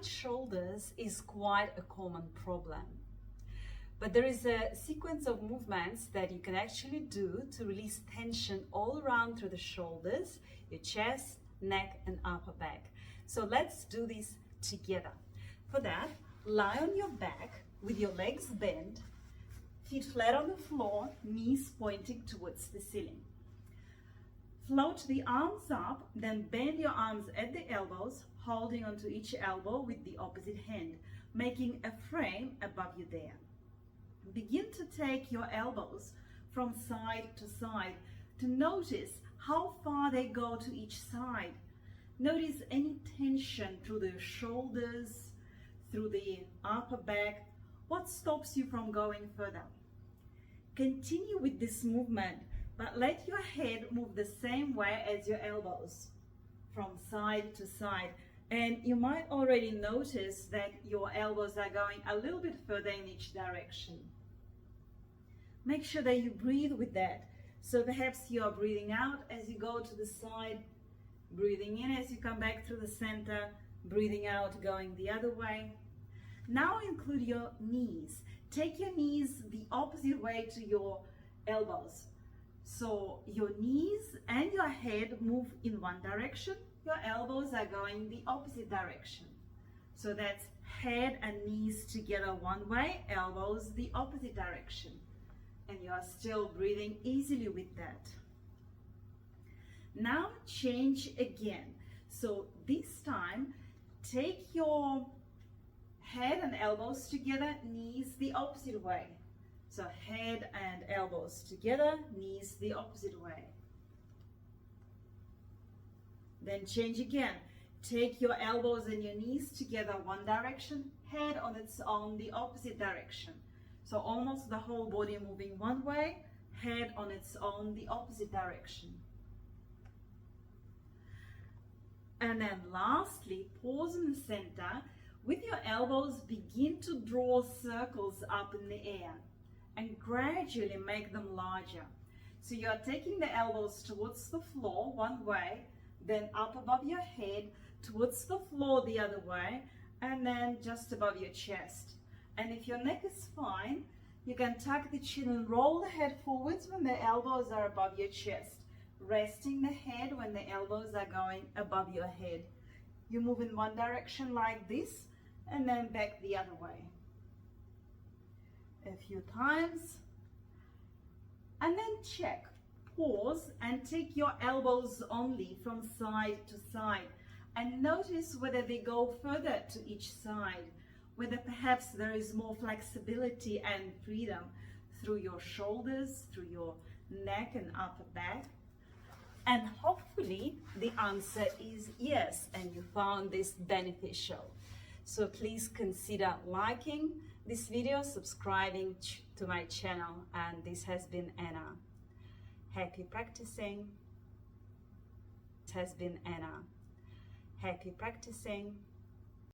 tight shoulders is quite a common problem. But there is a sequence of movements that you can actually do to release tension all around through the shoulders, your chest, neck, and upper back. So let's do this together. For that, lie on your back with your legs bent, feet flat on the floor, knees pointing towards the ceiling. Float the arms up, then bend your arms at the elbows, holding onto each elbow with the opposite hand, making a frame above you there. Begin to take your elbows from side to side to notice how far they go to each side. Notice any tension through the shoulders, through the upper back. What stops you from going further? Continue with this movement, but let your head move the same way as your elbows, from side to side. And you might already notice that your elbows are going a little bit further in each direction. Make sure that you breathe with that. So perhaps you are breathing out as you go to the side, breathing in as you come back through the center, breathing out going the other way. Now include your knees. Take your knees the opposite way to your elbows. So your knees and your head move in one direction, your elbows are going the opposite direction. So that's head and knees together one way, elbows the opposite direction. And you are still breathing easily with that. Now change again. So this time, take your head and elbows together, knees the opposite way. So head and elbows together, knees the opposite way. Then change again. Take your elbows and your knees together one direction, head on its own the opposite direction. So almost the whole body moving one way, head on its own the opposite direction. And then lastly, pause in the center. With your elbows, begin to draw circles up in the air and gradually make them larger. So you are taking the elbows towards the floor one way, then up above your head, towards the floor the other way, and then just above your chest. And if your neck is fine, you can tuck the chin and roll the head forwards when the elbows are above your chest, resting the head when the elbows are going above your head. You move in one direction like this, and then back the other way. A few times. And then check, pause, and take your elbows only from side to side. And notice whether they go further to each side, whether perhaps there is more flexibility and freedom through your shoulders, through your neck and upper back. And hopefully the answer is yes, and you found this beneficial. So please consider liking this video, subscribing to my channel, and this has been Anna. Happy practicing. It has been Anna. Happy practicing.